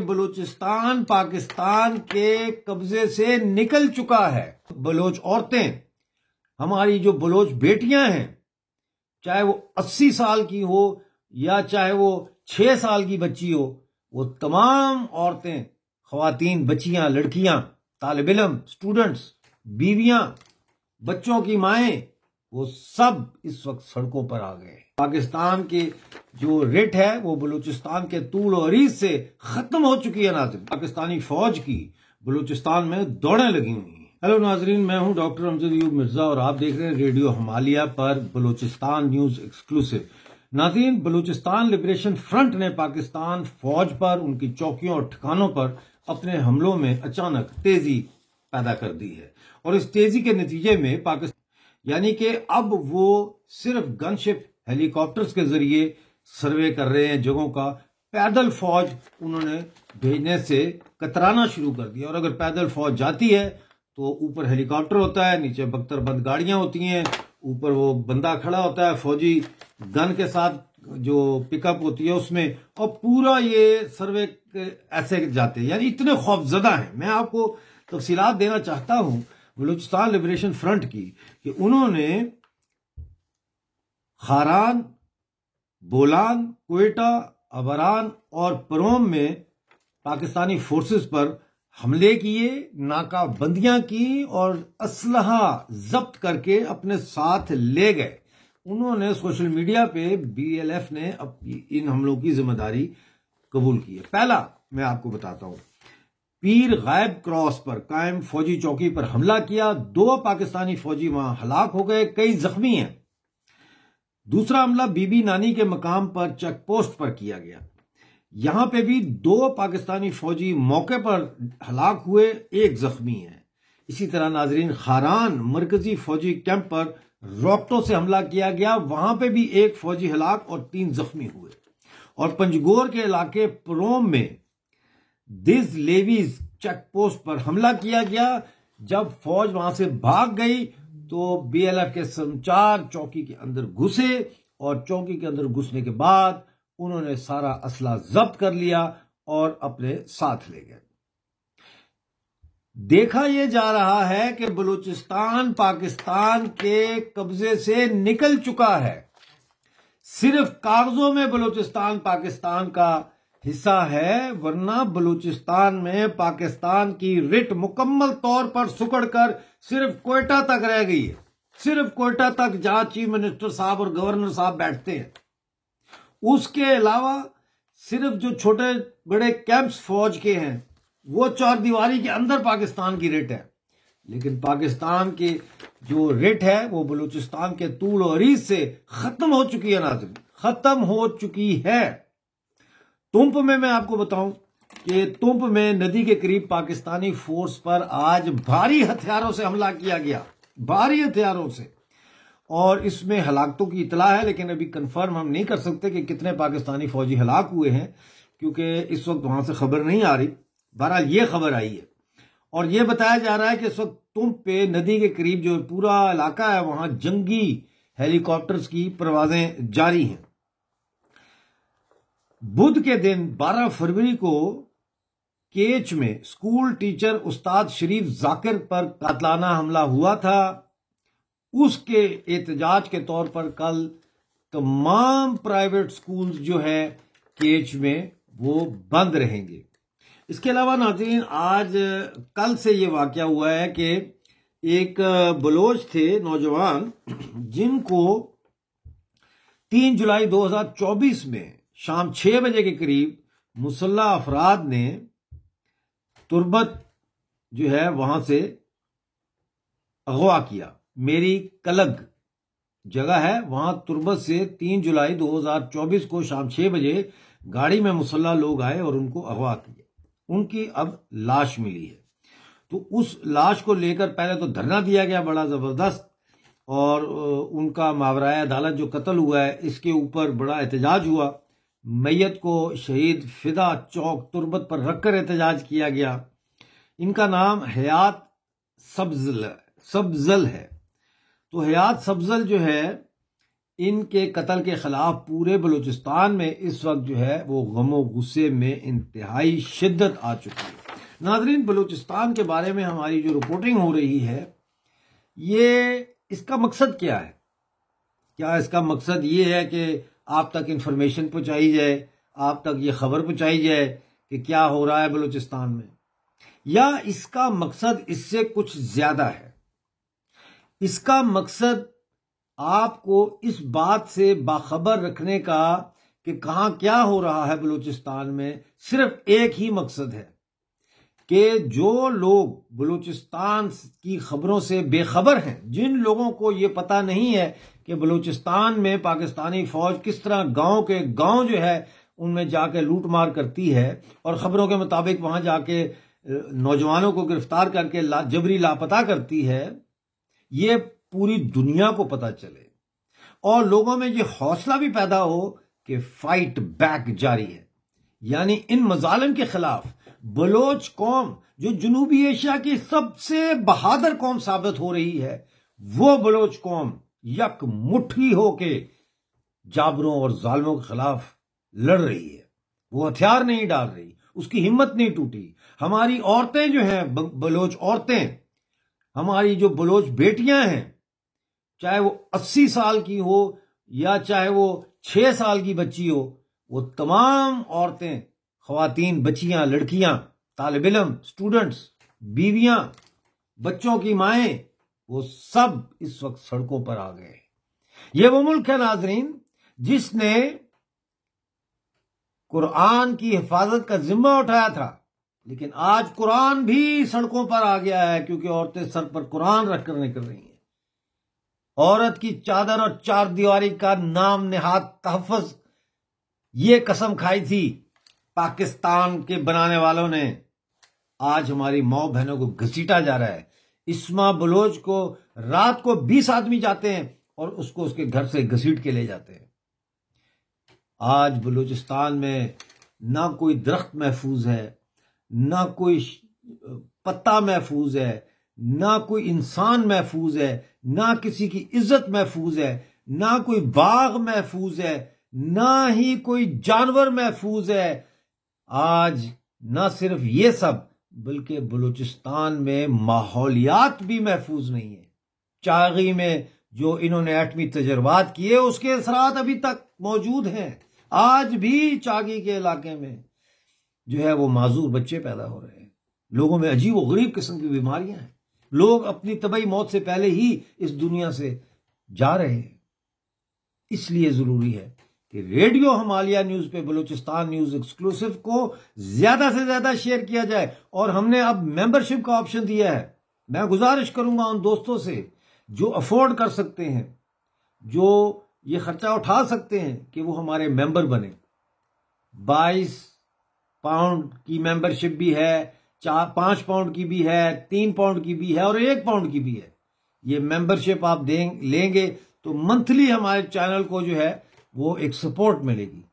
बलूचिस्तान पाकिस्तान के कब्जे से निकल चुका है। बलोच औरतें, हमारी जो बलोच बेटियां हैं, चाहे वो 80 साल की हो या चाहे वो 6 साल की बच्ची हो, वो तमाम औरतें, ख्वातीन, बच्चियां, लड़कियां, तालिब इल्म, स्टूडेंट्स, बीवियां, बच्चों की माएं, वो सब इस वक्त सड़कों पर आ गए। पाकिस्तान की जो रिट है वो बलूचिस्तान के तूल और अरीज से खत्म हो चुकी है। नाज़रीन, पाकिस्तानी फौज की बलूचिस्तान में दौड़ें लगी हुई हैं। हेलो नाजरीन, मैं हूं डॉक्टर अमजद अयूब मिर्जा और आप देख रहे हैं रेडियो हिमालय पर बलूचिस्तान न्यूज एक्सक्लूसिव। नाज़रीन, बलूचिस्तान लिबरेशन फ्रंट ने पाकिस्तान फौज पर, उनकी चौकियों और ठिकानों पर अपने हमलों में अचानक तेजी पैदा कर दी है और इस तेजी के नतीजे में पाकिस्तान यानी कि अब वो सिर्फ गनशिप, हेलीकॉप्टर्स के जरिए सर्वे कर रहे हैं जगहों का। पैदल फौज उन्होंने भेजने से कतराना शुरू कर दिया। और अगर पैदल फौज जाती है तो ऊपर हेलीकॉप्टर होता है, नीचे बख्तरबंद गाड़ियां होती हैं, ऊपर वो बंदा खड़ा होता है फौजी गन के साथ जो पिकअप होती है उसमें, और पूरा ये सर्वे ऐसे जाते हैं। यानी इतने खौफजदा हैं। मैं आपको तफसीलात देना चाहता हूं बलूचिस्तान लिबरेशन फ्रंट की कि उन्होंने खारान, बोलान, क्वेटा, अबरान और परोम में पाकिस्तानी फोर्सेस पर हमले किए, नाकाबंदियां की और असलहा जब्त करके अपने साथ ले गए। उन्होंने सोशल मीडिया पे बीएलएफ ने इन हमलों की जिम्मेदारी कबूल की है। पहला मैं आपको बताता हूं, पीर गायब क्रॉस पर कायम फौजी चौकी पर हमला किया, 2 पाकिस्तानी फौजी वहां हलाक हो गए, कई जख्मी हैं। दूसरा हमला बीबी नानी के मकाम पर चेक पोस्ट पर किया गया, यहां पे भी 2 पाकिस्तानी फौजी मौके पर हलाक हुए, 1 जख्मी है। इसी तरह नाजरीन, खारान मरकजी फौजी कैंप पर रॉकेटों से हमला किया गया, वहां पे भी 1 फौजी हलाक और 3 जख्मी हुए। और पंजगोर के इलाके परोम में दिज लेवीज चेक पोस्ट पर हमला किया गया। जब फौज वहां से भाग गई तो बीएलएफ के संचार चौकी के अंदर घुसे और चौकी के अंदर घुसने के बाद उन्होंने सारा असला जब्त कर लिया और अपने साथ ले गए। देखा यह जा रहा है कि बलूचिस्तान पाकिस्तान के कब्जे से निकल चुका है। सिर्फ कागजों में बलूचिस्तान पाकिस्तान का हिस्सा है, वरना बलूचिस्तान में पाकिस्तान की रिट मुकम्मल तौर पर सुकड़कर सिर्फ क्वेटा तक रह गई है। सिर्फ क्वेटा तक, जहां चीफ मिनिस्टर साहब और गवर्नर साहब बैठते हैं। उसके अलावा सिर्फ जो छोटे बड़े कैंप्स फौज के हैं वो चारदीवारी के अंदर पाकिस्तान की रिट है। लेकिन पाकिस्तान की जो रिट है वो बलूचिस्तान के तूल और अरीज से खत्म हो चुकी है। नाज़रीन, खत्म हो चुकी है। तुंप में मैं आपको बताऊं कि तुंप में नदी के करीब पाकिस्तानी फोर्स पर आज भारी हथियारों से हमला किया गया, भारी हथियारों से, और इसमें हलाकतों की इतला है, लेकिन अभी कंफर्म हम नहीं कर सकते कि कितने पाकिस्तानी फौजी हलाक हुए हैं क्योंकि इस वक्त वहां से खबर नहीं आ रही। बहरहाल ये खबर आई है और यह बताया जा रहा है कि इस वक्त तुंप पे नदी के करीब जो पूरा इलाका है वहां जंगी हेलीकॉप्टर्स की परवाजें जारी हैं। बुध के दिन 12 फरवरी को केच में स्कूल टीचर उस्ताद शरीफ जाकिर पर कातलाना हमला हुआ था। उसके एहतजाज के तौर पर कल तमाम प्राइवेट स्कूल्स जो है केच में वो बंद रहेंगे। इसके अलावा नाज़रीन, आज कल से ये वाकया हुआ है कि एक बलोच थे नौजवान जिनको 3 जुलाई 2024 में शाम 6 बजे के करीब मुसल्ला अफराद ने तुर्बत जो है वहां से अगवा किया। मेरी कलग जगह है, वहां तुर्बत से 3 जुलाई 2024 को शाम 6 बजे गाड़ी में मुसल्ला लोग आए और उनको अगवा किया। उनकी अब लाश मिली है, तो उस लाश को लेकर पहले तो धरना दिया गया बड़ा जबरदस्त, और उनका मावराए अदालत जो कत्ल हुआ है इसके ऊपर बड़ा एहतजाज हुआ। मैयत को शहीद फिदा चौक तुर्बत पर रखकर एहतजाज किया गया। इनका नाम हयात सब्जल है। तो हयात सब्जल जो है इनके कत्ल के खिलाफ पूरे बलूचिस्तान में इस वक्त जो है वो गमो गुस्से में इंतहाई शिद्दत आ चुकी है। नाज़रीन, बलूचिस्तान के बारे में हमारी जो रिपोर्टिंग हो रही है, ये इसका मकसद क्या है? क्या इसका मकसद ये है कि आप तक इंफॉर्मेशन पहुंचाई जाए, आप तक ये खबर पहुंचाई जाए कि क्या हो रहा है बलूचिस्तान में, या इसका मकसद इससे कुछ ज्यादा है? इसका मकसद आपको इस बात से बाखबर रखने का कि कहां क्या हो रहा है बलूचिस्तान में, सिर्फ एक ही मकसद है कि जो लोग बलूचिस्तान की खबरों से बेखबर हैं, जिन लोगों को ये पता नहीं है कि बलूचिस्तान में पाकिस्तानी फौज किस तरह गांव के गांव जो है उनमें जाके लूट मार करती है और खबरों के मुताबिक वहां जाके नौजवानों को गिरफ्तार करके जबरी लापता करती है, ये पूरी दुनिया को पता चले और लोगों में ये हौसला भी पैदा हो कि फाइट बैक जारी है। यानी इन मजालिम के खिलाफ बलोच कौम, जो जनूबी एशिया की सबसे बहादुर कौम साबित हो रही है, वो बलोच कौम यक मुट्ठी होके जाबरों और जालिमों के खिलाफ लड़ रही है। वो हथियार नहीं डाल रही, उसकी हिम्मत नहीं टूटी। हमारी औरतें जो हैं, बलोच औरतें, हमारी जो बलोच बेटियां हैं, चाहे वो 80 साल की हो या चाहे वो 6 साल की बच्ची हो, वो तमाम औरतें, ख्वातीन, बच्चियां, लड़कियां, तालिब इल्म, स्टूडेंट्स, बीवियां, बच्चों की माएं, वो सब इस वक्त सड़कों पर आ गए। ये वो मुल्क है नाजरीन जिसने कुरान की हिफाजत का जिम्मा उठाया था, लेकिन आज कुरान भी सड़कों पर आ गया है क्योंकि औरतें सर पर कुरान रखकर निकल रही हैं। औरत की चादर और चार दीवारी का नाम नेहाद तहफ़्फ़ुज़, ये कसम खाई थी पाकिस्तान के बनाने वालों ने। आज हमारी माओ बहनों को घसीटा जा रहा है। इस्मा बलोच को रात को 20 आदमी जाते हैं और उसको उसके घर से घसीट के ले जाते हैं। आज बलूचिस्तान में ना कोई दरख्त महफूज है, ना कोई पत्ता महफूज है, ना कोई इंसान महफूज है, ना किसी की इज्जत महफूज है, ना कोई बाग महफूज है, ना ही कोई जानवर महफूज है। आज ना सिर्फ ये सब, बल्कि बलूचिस्तान में माहौलियात भी महफूज नहीं है। चागी में जो इन्होंने एटमी तजर्बात किए उसके असरात अभी तक मौजूद हैं। आज भी चागी के इलाके में जो है वो माजूर बच्चे पैदा हो रहे हैं। लोगों में अजीब और गरीब किस्म की बीमारियां हैं। लोग अपनी तबई मौत से पहले ही इस दुनिया से जा रहे हैं। इसलिए जरूरी है कि रेडियो हिमालय न्यूज पे बलूचिस्तान न्यूज एक्सक्लूसिव को ज्यादा से ज्यादा शेयर किया जाए और हमने अब मेंबरशिप का ऑप्शन दिया है। मैं गुजारिश करूंगा उन दोस्तों से जो अफोर्ड कर सकते हैं, जो ये खर्चा उठा सकते हैं, कि वो हमारे मेंबर बने। 22 पाउंड की मेंबरशिप भी है, 5 पाउंड की भी है, 3 पाउंड की भी है और 1 पाउंड की भी है। ये मेंबरशिप आप लेंगे तो मंथली हमारे चैनल को जो है वो एक सपोर्ट मिलेगी।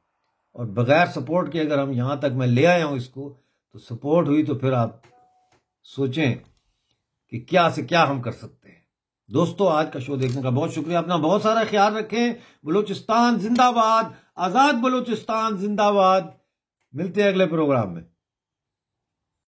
और बगैर सपोर्ट के अगर हम यहां तक मैं ले आया हूं इसको, तो सपोर्ट हुई तो फिर आप सोचें कि क्या से क्या हम कर सकते हैं। दोस्तों, आज का शो देखने का बहुत शुक्रिया। अपना बहुत सारा ख्याल रखें। बलूचिस्तान जिंदाबाद, आजाद बलूचिस्तान जिंदाबाद। मिलते हैं अगले प्रोग्राम में।